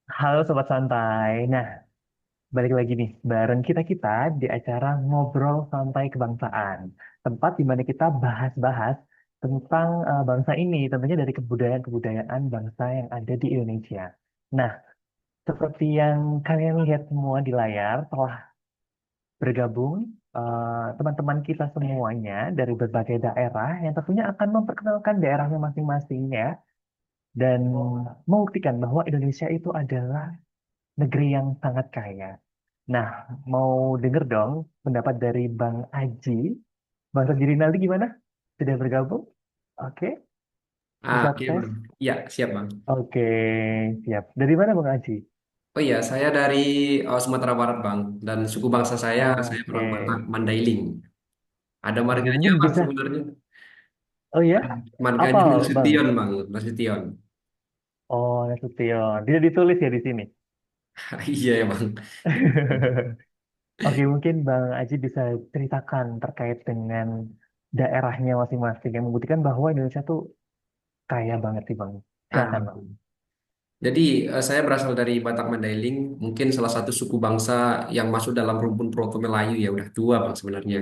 Halo Sobat Santai. Nah, balik lagi nih bareng kita-kita di acara Ngobrol Santai Kebangsaan. Tempat di mana kita bahas-bahas tentang bangsa ini, tentunya dari kebudayaan-kebudayaan bangsa yang ada di Indonesia. Nah, seperti yang kalian lihat semua di layar, telah bergabung teman-teman kita semuanya dari berbagai daerah yang tentunya akan memperkenalkan daerahnya masing-masing ya, dan membuktikan bahwa Indonesia itu adalah negeri yang sangat kaya. Nah, mau denger dong pendapat dari Bang Aji. Bang Aji Rinaldi gimana? Sudah bergabung? Oke, bisa Oke tes? bang, iya siap bang. Oke, siap. Dari mana Bang Aji? Oh iya, saya dari Sumatera Barat bang, dan suku bangsa saya Oke, orang Batak Mandailing. Ada oke marganya mungkin bang bisa. sebenarnya. Oh ya, apa Marganya Bang? Nasution bang, Nasution. Oh, Nasution. Tidak ditulis ya di sini. Iya ya bang. Oke, mungkin Bang Aji bisa ceritakan terkait dengan daerahnya masing-masing yang membuktikan bahwa Indonesia tuh kaya banget sih Bang. Silakan Ah, Bang. jadi saya berasal dari Batak Mandailing, mungkin salah satu suku bangsa yang masuk dalam rumpun Proto Melayu ya udah tua bang sebenarnya.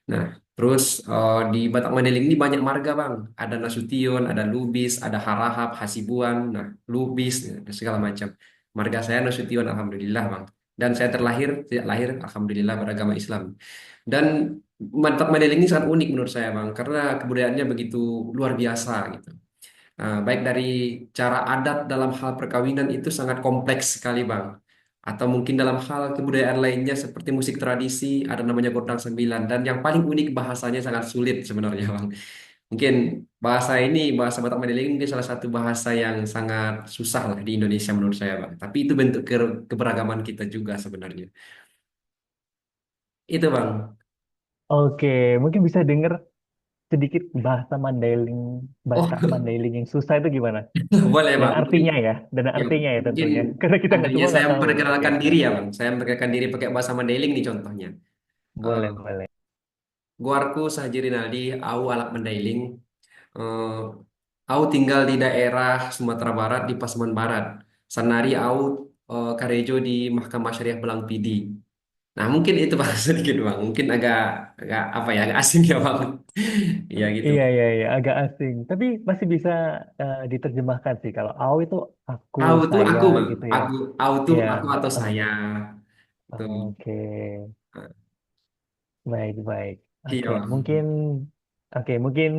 Nah, terus di Batak Mandailing ini banyak marga bang. Ada Nasution, ada Lubis, ada Harahap, Hasibuan, nah Lubis, dan segala macam. Marga saya Nasution, alhamdulillah bang. Dan saya tidak lahir, alhamdulillah beragama Islam. Dan Batak Mandailing ini sangat unik menurut saya bang, karena kebudayaannya begitu luar biasa gitu. Baik dari cara adat dalam hal perkawinan itu sangat kompleks sekali, Bang. Atau mungkin dalam hal kebudayaan lainnya seperti musik tradisi, ada namanya Gondang Sembilan. Dan yang paling unik bahasanya sangat sulit sebenarnya, Bang. Mungkin bahasa Batak Mandailing mungkin salah satu bahasa yang sangat susah lah di Indonesia menurut saya, Bang. Tapi itu bentuk keberagaman kita juga sebenarnya. Itu, Bang. Oke, mungkin bisa dengar sedikit bahasa Mandailing, Batak Oh, Mandailing yang susah itu gimana? boleh, Dan Bang. Mungkin, artinya ya, dan ya, artinya ya mungkin tentunya. Karena kita nggak adanya semua saya nggak tahu. Oke, memperkenalkan diri ya, Bang. Saya memperkenalkan diri pakai bahasa Mandailing nih contohnya. Eh, boleh boleh. Guarku Sahaji Rinaldi, au alak Mandailing. Eh, Au tinggal di daerah Sumatera Barat di Pasaman Barat. Sanari au Karejo di Mahkamah Syariah Belang Pidi. Nah, mungkin itu Bang sedikit Bang. Mungkin agak apa ya, agak asing ya Bang. Ya gitu. Iya iya iya, agak asing. Tapi masih bisa diterjemahkan sih. Kalau "au" itu aku, Au tuh saya aku Bang. gitu ya. Au tuh Iya. aku atau Oh, saya. Tuh. oke, baik baik. Iya Oke, Bang. mungkin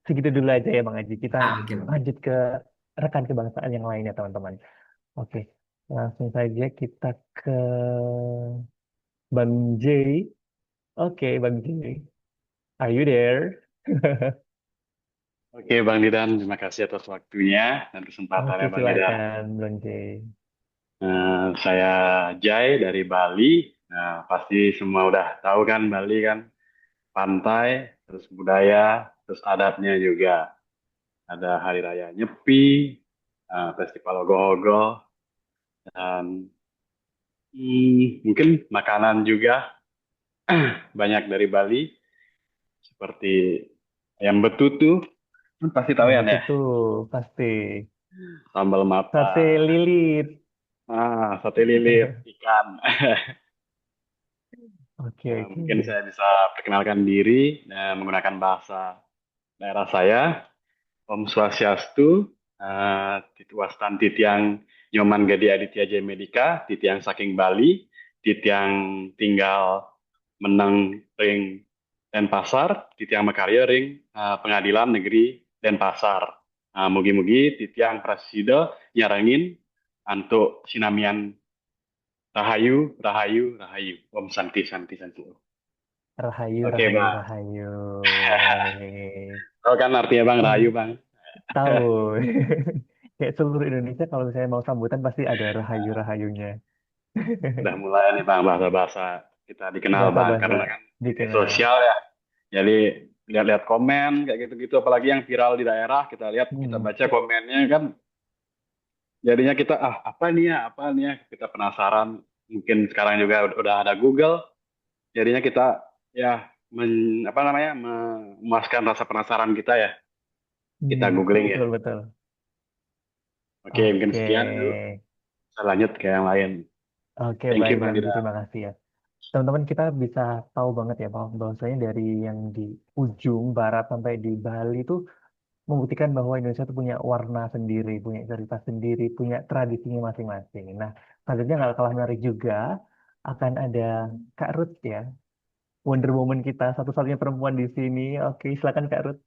segitu dulu aja ya Bang Aji. Kita Oke Bang. lanjut ke rekan kebangsaan yang lainnya teman-teman. Oke, langsung saja kita ke Bang J. Oke, Bang J. Are you there? Oke, Bang Didan, terima kasih atas waktunya dan Oke, kesempatannya, Bang Didan. silakan Bang J. Saya Jai dari Bali. Nah, pasti semua udah tahu kan Bali kan, pantai, terus budaya, terus adatnya juga. Ada Hari Raya Nyepi, Festival Ogoh-Ogoh, dan mungkin makanan juga banyak dari Bali, seperti ayam betutu, kan pasti tahu Yang ya, betul ya? tuh pasti. Sambal mata, Sate lilit. sate lilit, ikan. Oke, oke. Mungkin saya bisa perkenalkan diri menggunakan bahasa daerah saya. Om Swastiastu, Tituastan Titiang Nyoman Gede Aditya Jaya Medika, Titiang Saking Bali, Titiang tinggal Menang Ring Denpasar, Titiang Makarya Ring Pengadilan Negeri Denpasar. Mugi-mugi Titiang Prasido nyarangin untuk sinamian Rahayu, Rahayu, Rahayu. Om Santi, Santi, Santi. Rahayu, Oke, rahayu, Bang. rahayu. Baik. Tahu kan artinya Bang Rahayu, Hmm, Bang? tahu. Kayak seluruh Indonesia kalau misalnya mau sambutan pasti ada rahayu-rahayunya. Udah mulai nih Bang bahasa-bahasa kita dikenal Bang Bahasa-bahasa karena kan media dikenal. sosial ya. Jadi lihat-lihat komen kayak gitu-gitu apalagi yang viral di daerah kita lihat kita Hmm. baca komennya kan jadinya kita apa nih ya kita penasaran mungkin sekarang juga udah ada Google jadinya kita ya apa namanya memuaskan rasa penasaran kita ya kita Hmm, googling ya. betul betul. Oke mungkin Oke. sekian dulu. Saya lanjut ke yang lain. Oke, Thank you baik Bang Ramzi, Dida. terima kasih ya. Teman-teman kita bisa tahu banget ya bahwa bahwasanya dari yang di ujung barat sampai di Bali itu membuktikan bahwa Indonesia itu punya warna sendiri, punya cerita sendiri, punya tradisinya masing-masing. Nah, selanjutnya nggak kalah menarik juga akan ada Kak Ruth ya, Wonder Woman kita, satu-satunya perempuan di sini. Oke, silakan Kak Ruth.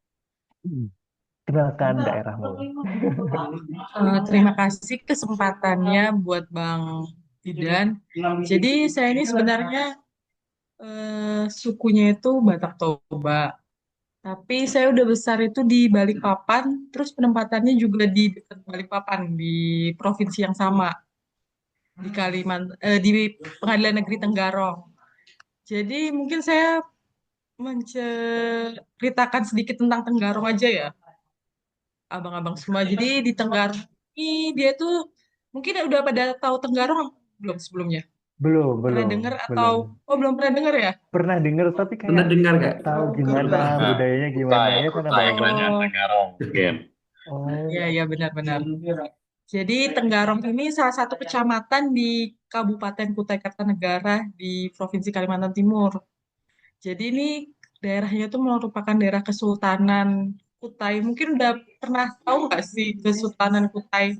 Kenalkan daerahmu. Terima kasih kesempatannya buat Bang Didan. Jadi saya ini sebenarnya sukunya itu Batak Toba. Tapi saya udah besar itu di Balikpapan, terus penempatannya juga di dekat Balikpapan, di provinsi yang sama, di di Pengadilan Negeri Tenggarong. Jadi mungkin saya menceritakan sedikit tentang Tenggarong aja ya, abang-abang semua. Jadi di Tenggarong ini dia tuh mungkin udah pada tahu Tenggarong belum sebelumnya? Belum, Pernah belum, dengar atau belum. belum pernah dengar ya? Pernah dengar tapi Pernah kayak dengar nggak gak? tahu gimana Nah, budayanya gimana Kutai, ya karena Kutai baru. kerajaan Oh, Tenggarong mungkin. iya Oh, iya benar-benar. Jadi Tenggarong ini salah satu kecamatan di Kabupaten Kutai Kartanegara di Provinsi Kalimantan Timur. Jadi ini daerahnya itu merupakan daerah Kesultanan Kutai. Mungkin udah pernah tahu nggak sih Kesultanan Kutai?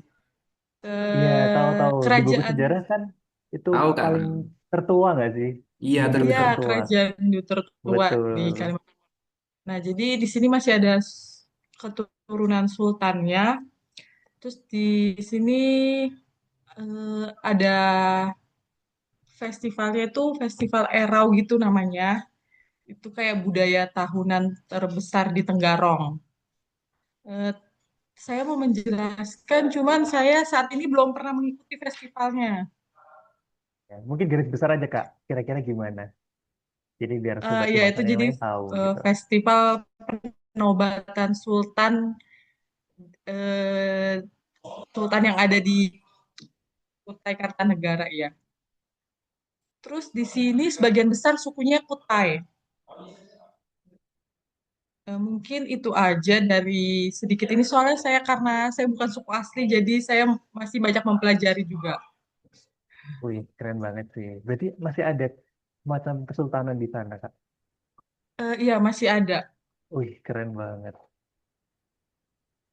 iya tahu-tahu di buku Kerajaan, sejarah kan itu Tahu Kak? paling tertua nggak sih? Iya Mungkin ya tertua. tertua. kerajaan tertua di Betul. Kalimantan. Nah, jadi di sini masih ada keturunan sultannya. Terus di sini ada festivalnya itu festival Erau gitu namanya. Itu kayak budaya tahunan terbesar di Tenggarong. Eh, saya mau menjelaskan, cuman saya saat ini belum pernah mengikuti festivalnya. Ya, mungkin garis besar aja Kak. Kira-kira gimana? Jadi biar Ya sobat-sobat itu saya yang jadi lain tahu gitu. festival penobatan eh, Sultan yang ada di Kutai Kartanegara ya. Terus di sini sebagian besar sukunya Kutai. Mungkin itu aja dari sedikit ini soalnya saya karena saya bukan suku asli jadi saya masih banyak mempelajari juga. Wih, keren banget sih. Berarti masih ada macam kesultanan di sana Kak. Iya masih ada. Wih, keren banget.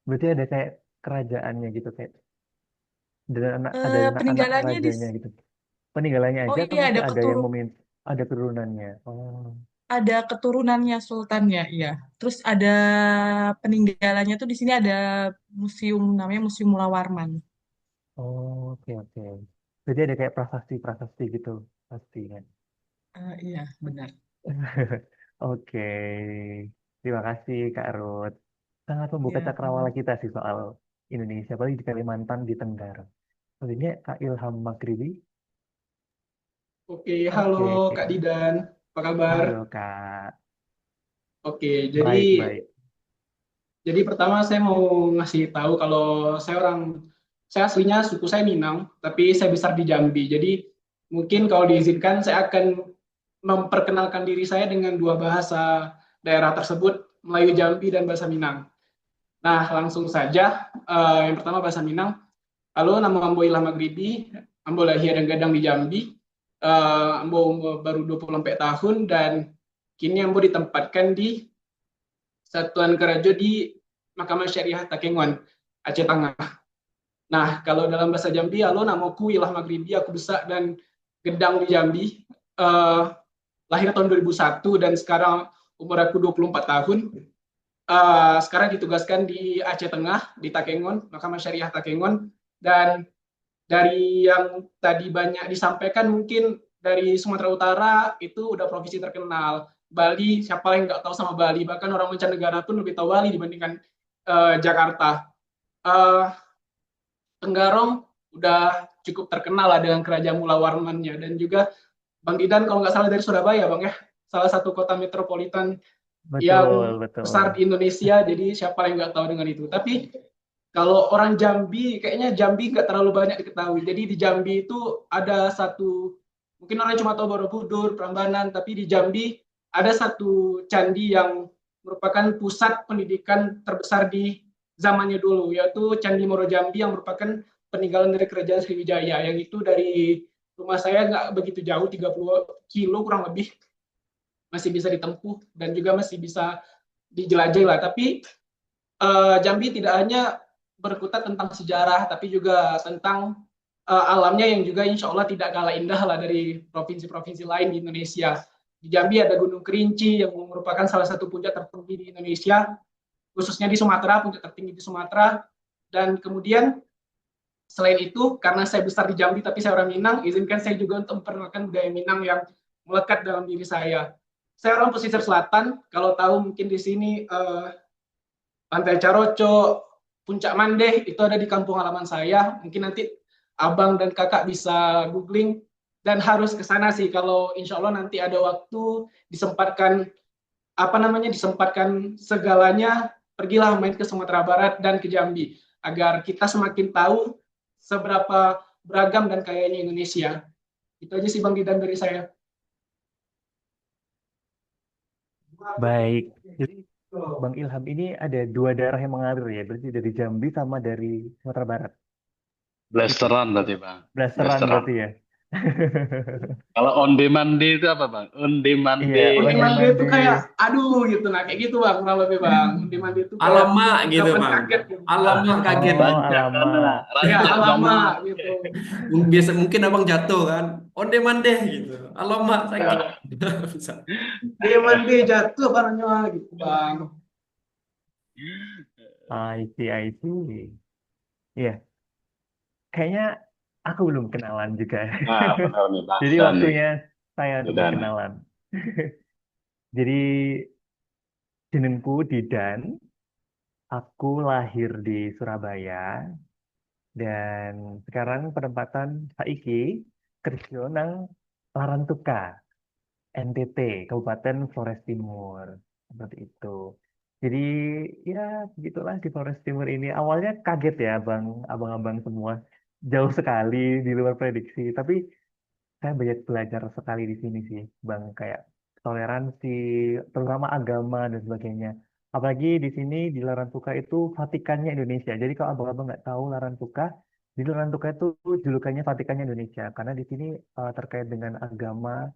Berarti ada kayak kerajaannya gitu kayak dan ada anak Peninggalannya di rajanya gitu. Peninggalannya Oh aja atau iya masih ada yang ada turunannya? Oh, ada keturunannya sultannya iya. Terus ada peninggalannya tuh di sini ada museum namanya Museum Mula Warman. oh, oke oke. Berarti ada kayak prasasti-prasasti gitu pasti kan. Iya benar. Oke, terima kasih Kak Ruth. Sangat membuka Ya. cakrawala kita sih soal Indonesia, apalagi di Kalimantan di Tenggara. Selanjutnya Kak Ilham Magribi. Oke, halo Oke, Kak Didan, apa kabar? halo Kak. Oke, Baik, baik. jadi pertama saya mau ngasih tahu kalau saya aslinya suku saya Minang, tapi saya besar di Jambi. Jadi mungkin kalau diizinkan saya akan memperkenalkan diri saya dengan dua bahasa daerah tersebut, Melayu Jambi dan bahasa Minang. Nah, langsung saja. Yang pertama bahasa Minang. Halo, nama Ambo Ilham Magribi, Ambo lahir dan gadang di Jambi. Ambo umur baru 24 tahun dan kini Ambo ditempatkan di Satuan Kerajo di Mahkamah Syariah Takengon, Aceh Tengah. Nah, kalau dalam bahasa Jambi, halo, namaku Ilham Magribi, aku besar dan gedang di Jambi. Uh, Lahir tahun 2001 dan sekarang umur aku 24 tahun. Sekarang ditugaskan di Aceh Tengah, di Takengon, Mahkamah Syariah Takengon. Dan dari yang tadi banyak disampaikan, mungkin dari Sumatera Utara itu udah provinsi terkenal. Bali, siapa yang nggak tahu sama Bali? Bahkan orang mancanegara pun lebih tahu Bali dibandingkan Jakarta. Uh, Tenggarong udah cukup terkenal lah dengan kerajaan Mula Warmannya. Dan juga Bang Didan kalau nggak salah dari Surabaya, Bang ya. Salah satu kota metropolitan Betul, yang betul. besar di Indonesia, jadi siapa yang nggak tahu dengan itu. Tapi kalau orang Jambi, kayaknya Jambi nggak terlalu banyak diketahui. Jadi di Jambi itu ada satu, mungkin orang cuma tahu Borobudur, Prambanan, tapi di Jambi ada satu candi yang merupakan pusat pendidikan terbesar di zamannya dulu, yaitu Candi Moro Jambi yang merupakan peninggalan dari Kerajaan Sriwijaya, yang itu dari rumah saya nggak begitu jauh, 30 kilo kurang lebih, masih bisa ditempuh dan juga masih bisa dijelajahi lah. Tapi Jambi tidak hanya berkutat tentang sejarah, tapi juga tentang alamnya yang juga insya Allah tidak kalah indah lah dari provinsi-provinsi lain di Indonesia. Di Jambi ada Gunung Kerinci yang merupakan salah satu puncak tertinggi di Indonesia, khususnya di Sumatera, puncak tertinggi di Sumatera. Dan kemudian selain itu, karena saya besar di Jambi tapi saya orang Minang, izinkan saya juga untuk memperkenalkan budaya Minang yang melekat dalam diri saya. Saya orang pesisir selatan, kalau tahu mungkin di sini Pantai Caroco, Puncak Mandeh itu ada di kampung halaman saya. Mungkin nanti abang dan kakak bisa googling dan harus ke sana sih kalau insya Allah nanti ada waktu disempatkan disempatkan segalanya, pergilah main ke Sumatera Barat dan ke Jambi agar kita semakin tahu seberapa beragam dan kayanya Indonesia. Itu aja sih Bang Didan dari saya. Baik. Jadi Bang Ilham ini ada dua daerah yang mengalir ya, berarti dari Jambi sama dari Sumatera Barat. Gitu. Blasteran berarti Bang. Blasteran Blasteran. berarti ya. Kalau on demand itu apa Bang? On demand Iya, On on demand demand itu kayak aduh gitu, nah kayak gitu Bang, kurang lebih Bang. On demand itu kayak Alamak gitu ungkapan Bang. kaget gitu. Alamak kaget. Oh, Rancak alamak. mana? Ya Rancak alamak mana? gitu. Biasa mungkin abang jatuh kan. On demand deh gitu. Alamak sakit. Ya. Bisa. Demand jatuh barangnya gitu Bang. I see, I see. Iya, kayaknya aku belum kenalan juga. Nah, benar nih Jadi bahasa nih. waktunya saya untuk Udah nih. berkenalan. Jadi jenengku Didan, aku lahir di Surabaya dan sekarang penempatan saiki kerja nang Larantuka, NTT, Kabupaten Flores Timur. Seperti itu. Jadi ya begitulah di Flores Timur ini. Awalnya kaget ya abang-abang semua. Jauh sekali di luar prediksi. Tapi saya banyak belajar sekali di sini sih, Bang. Kayak toleransi, terutama agama dan sebagainya. Apalagi di sini di Larantuka itu Vatikannya Indonesia. Jadi kalau abang-abang nggak tahu Larantuka, di Larantuka itu julukannya Vatikannya Indonesia. Karena di sini terkait dengan agama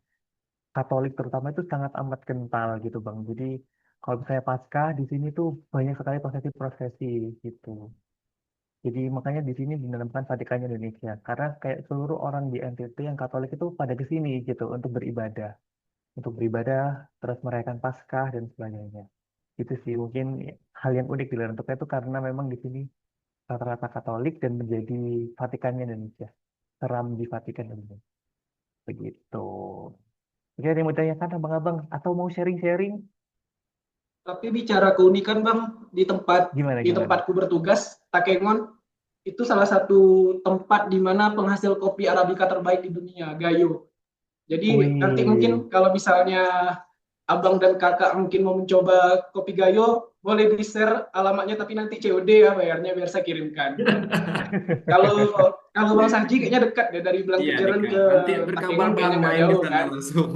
Katolik terutama itu sangat amat kental gitu, Bang. Jadi kalau misalnya Paskah di sini tuh banyak sekali prosesi-prosesi gitu. Jadi makanya di sini dinamakan Vatikannya Indonesia karena kayak seluruh orang di NTT yang Katolik itu pada ke sini gitu untuk beribadah terus merayakan Paskah dan sebagainya. Itu sih mungkin hal yang unik di Larantuka itu karena memang di sini rata-rata Katolik dan menjadi Vatikannya Indonesia, seram di Vatikan Indonesia. Begitu. Oke, ada yang mau tanyakan abang-abang atau mau sharing-sharing? Tapi bicara keunikan Bang, di tempat Gimana di gimana? tempatku bertugas, Takengon itu salah satu tempat di mana penghasil kopi Arabica terbaik di dunia, Gayo. Jadi nanti Wih. mungkin kalau misalnya abang dan kakak mungkin mau mencoba kopi Gayo, boleh di-share alamatnya tapi nanti COD ya bayarnya biar saya kirimkan. Kalau kalau Bang Sarji kayaknya dekat deh dari Iya Blangkejeren dekat. ke Nanti berkabar Takengon bang kayaknya nggak main di jauh sana kan. langsung.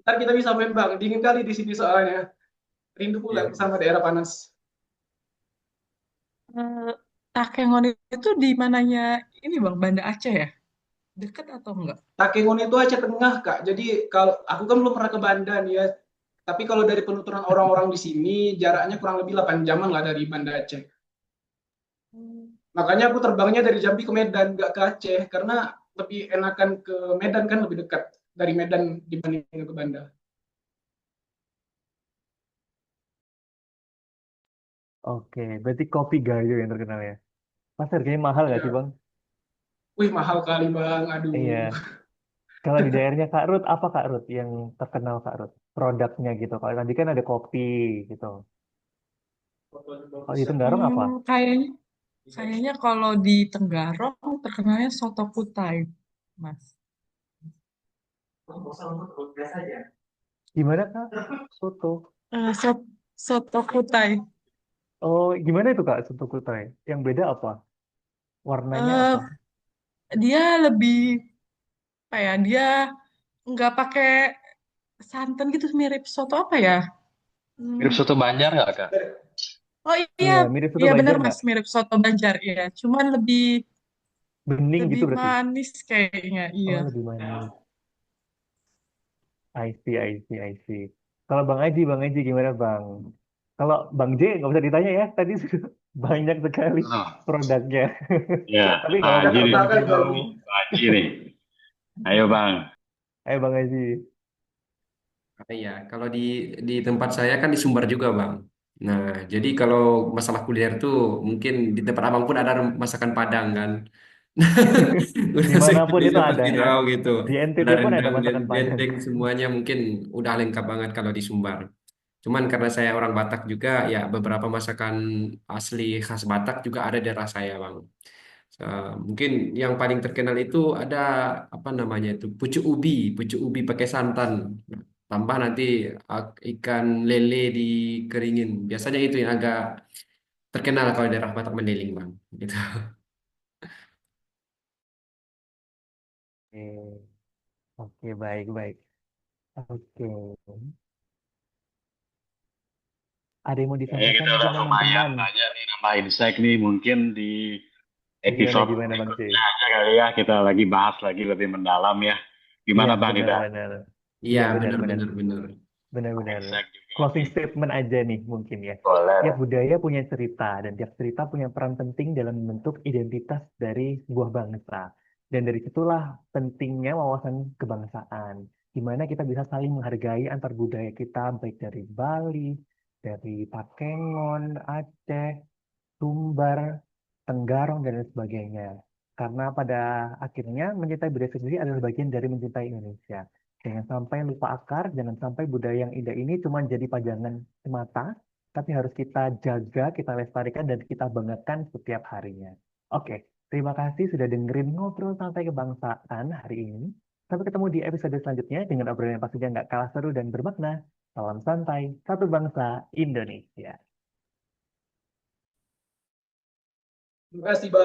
Ntar kita bisa main Bang, dingin kali di sini soalnya. Rindu pula Iya. sama daerah panas. Eh, Takengon itu di mananya ini Bang, Banda Aceh ya? Deket atau enggak? Takengon itu Aceh Tengah, Kak. Jadi kalau aku kan belum pernah ke Banda nih ya. Tapi kalau dari penuturan orang-orang di sini jaraknya kurang lebih 8 jaman lah dari Banda Aceh. Makanya aku terbangnya dari Jambi ke Medan, nggak ke Aceh karena lebih enakan ke Medan kan lebih dekat dari Medan dibanding ke Banda. Oke, berarti kopi Gayo yang terkenal ya. Pas harganya mahal nggak sih, Ya, Bang? wih mahal kali Bang. Aduh. Iya. Kalau di daerahnya Kak Rut, apa Kak Rut yang terkenal Kak Rut? Produknya gitu. Kalau tadi kan ada kopi gitu. Kalau di Tenggarong apa? Kayaknya kayaknya kalau di Tenggarong terkenalnya soto kutai, Mas. Gimana Kak? Soto. Soto kutai. Oh, gimana itu Kak, soto kutai? Yang beda apa? Warnanya Eh, apa? dia lebih apa ya? Dia nggak pakai santan gitu, mirip soto apa ya? Mirip Hmm, soto Banjar nggak Kak? Oh iya, Iya, mirip soto iya benar Banjar Mas, nggak? mirip soto Banjar ya. Cuman lebih Bening gitu Lebih berarti. manis kayaknya, iya. Oh, lebih manis. I see, I see, I see. Kalau Bang Aji gimana Bang? Kalau Bang J nggak usah ditanya ya, tadi sudah banyak sekali Oh, produknya. ya, Tapi Pak kalau Haji misal nih. Bang J mau, Pak Haji nih. Ayo Bang. ayo Bang Aji. Iya, kalau di tempat saya kan di Sumbar juga, Bang. Nah, jadi kalau masalah kuliner tuh mungkin di tempat abang pun ada masakan Padang kan. Udah sering Dimanapun itu dilihat ada pasti ya. tahu gitu. Di Ada NTT pun ada rendang, masakan Padang. dendeng semuanya mungkin udah lengkap banget kalau di Sumbar. Cuman karena saya orang Batak juga, ya beberapa masakan asli khas Batak juga ada di daerah saya, Bang. Mungkin yang paling terkenal itu ada apa namanya itu pucuk ubi pakai santan. Tambah nanti ikan lele dikeringin. Biasanya itu yang agak terkenal kalau di daerah Batak Mandailing, Bang. Gitu. Oke, oke, baik, baik. Oke. Ada yang mau Kayaknya disampaikan kita mungkin udah lumayan teman-teman? banyak nih nambah insight nih. Mungkin di Gimana, episode gimana Bang berikutnya C? aja kali ya kita lagi bahas lagi lebih mendalam ya. Iya, Gimana Bang Dida? benar-benar. Iya, Iya, benar-benar. benar-benar benar. Benar-benar. Insight juga Closing mungkin. statement aja nih mungkin ya. Tiap Boleh. budaya punya cerita dan tiap cerita punya peran penting dalam membentuk identitas dari sebuah bangsa. Dan dari situlah pentingnya wawasan kebangsaan. Di mana kita bisa saling menghargai antar budaya kita baik dari Bali, dari Takengon, Aceh, Sumbar, Tenggarong, dan lain sebagainya. Karena pada akhirnya mencintai budaya sendiri adalah bagian dari mencintai Indonesia. Jangan sampai lupa akar, jangan sampai budaya yang indah ini cuma jadi pajangan semata, tapi harus kita jaga, kita lestarikan, dan kita banggakan setiap harinya. Oke, terima kasih sudah dengerin ngobrol santai kebangsaan hari ini. Sampai ketemu di episode selanjutnya dengan obrolan yang pastinya nggak kalah seru dan bermakna. Salam santai, satu bangsa, Indonesia. Terima kasih Bang.